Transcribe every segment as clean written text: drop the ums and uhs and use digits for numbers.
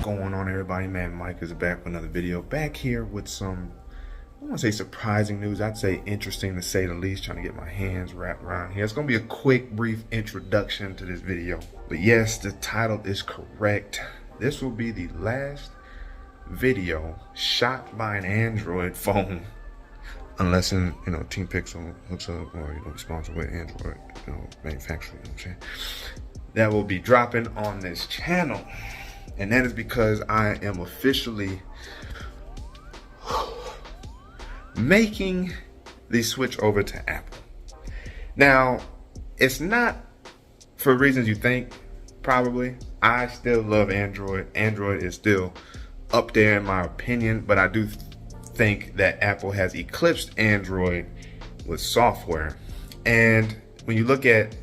Going on, everybody? Man, Micah is back with another video. Back here with some, I don't want to say surprising news. I'd say interesting to say the least. Trying to get my hands wrapped around here. It's going to be a quick, brief introduction to this video. But yes, the title is correct. This will be the last video shot by an Android phone, unless Team Pixel hooks up or sponsored with Android manufacturer. You know what I'm saying? That will be dropping on this channel. And that is because I am officially making the switch over to Apple. Now, it's not for reasons you think, probably. I still love Android. Android is still up there in my opinion, but I do think that Apple has eclipsed Android with software. And when you look at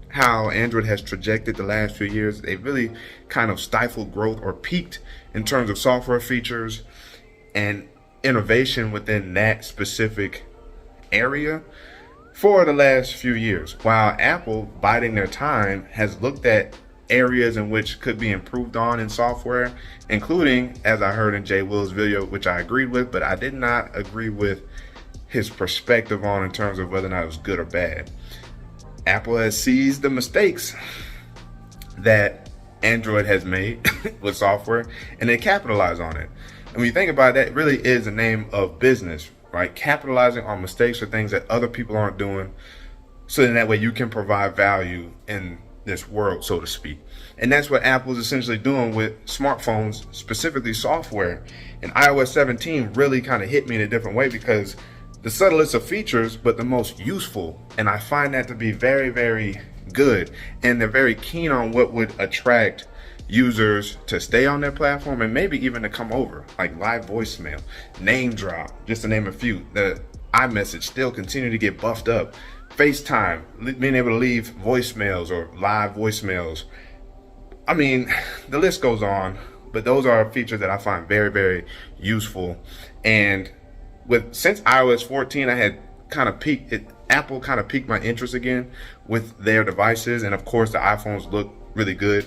how Android has trajected the last few years, they really kind of stifled growth or peaked in terms of software features and innovation within that specific area for the last few years. While Apple, biding their time, has looked at areas in which could be improved on in software, including, as I heard in Jay Will's video, which I agreed with, but I did not agree with his perspective on in terms of whether or not it was good or bad. Apple has seized the mistakes that Android has made with software, and they capitalize on it. And when you think about it, that really is the name of business, right? Capitalizing on mistakes or things that other people aren't doing, so then that way you can provide value in this world, so to speak. And that's what Apple is essentially doing with smartphones, specifically software. And iOS 17 really kind of hit me in a different way, because the subtlest of features, but the most useful. And I find that to be very, very good. And they're very keen on what would attract users to stay on their platform and maybe even to come over, like live voicemail, name drop, just to name a few. The iMessage still continue to get buffed up. FaceTime, being able to leave voicemails or live voicemails. I mean, the list goes on, but those are features that I find very, very useful. And since iOS 14, I had kind of Apple kind of piqued my interest again with their devices, and of course the iPhones look really good.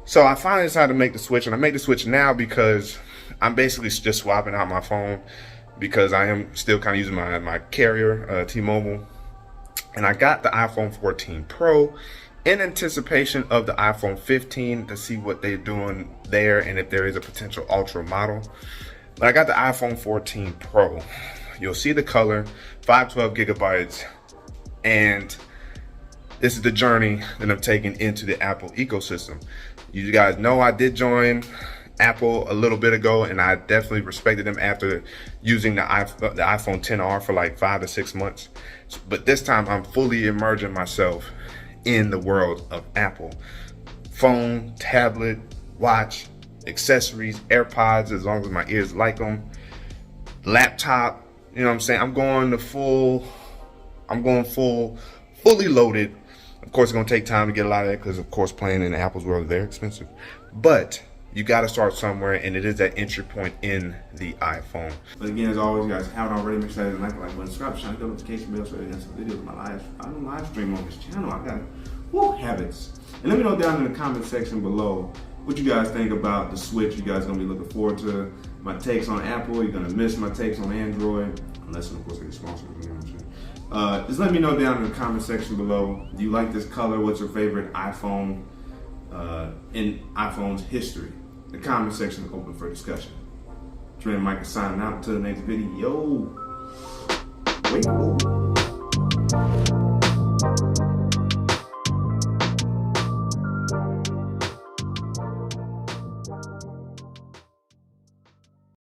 So I finally decided to make the switch, and I make the switch now because I'm basically just swapping out my phone, because I am still kind of using my carrier, T-Mobile, and I got the iPhone 14 Pro in anticipation of the iPhone 15 to see what they're doing there and if there is a potential Ultra model. But I got the iPhone 14 Pro. You'll see the color, 512 gigabytes, and this is the journey that I'm taking into the Apple ecosystem. You guys know I did join Apple a little bit ago, and I definitely respected them after using the iPhone XR for like 5 to 6 months. But this time I'm fully immersing myself in the world of Apple. Phone, tablet, watch, accessories, AirPods, as long as my ears like them, laptop, you know what I'm saying? I'm going fully loaded. Of course, it's gonna take time to get a lot of that, because of course playing in Apple's world is very expensive. But you gotta start somewhere, and it is that entry point in the iPhone. But again, as always, guys, if you haven't already, make sure you like button, subscribe, shine the notification bell so you get some videos of my live stream on this channel. I got habits. And let me know down in the comment section below what you guys think about the switch. You guys gonna be looking forward to my takes on Apple? You're gonna miss my takes on Android, unless of course they get sponsored. You know what I'm saying? Just let me know down in the comment section below. Do you like this color? What's your favorite iPhone in iPhone's history? The comment section is open for discussion. Trent Micah signing out until the next video. Wait.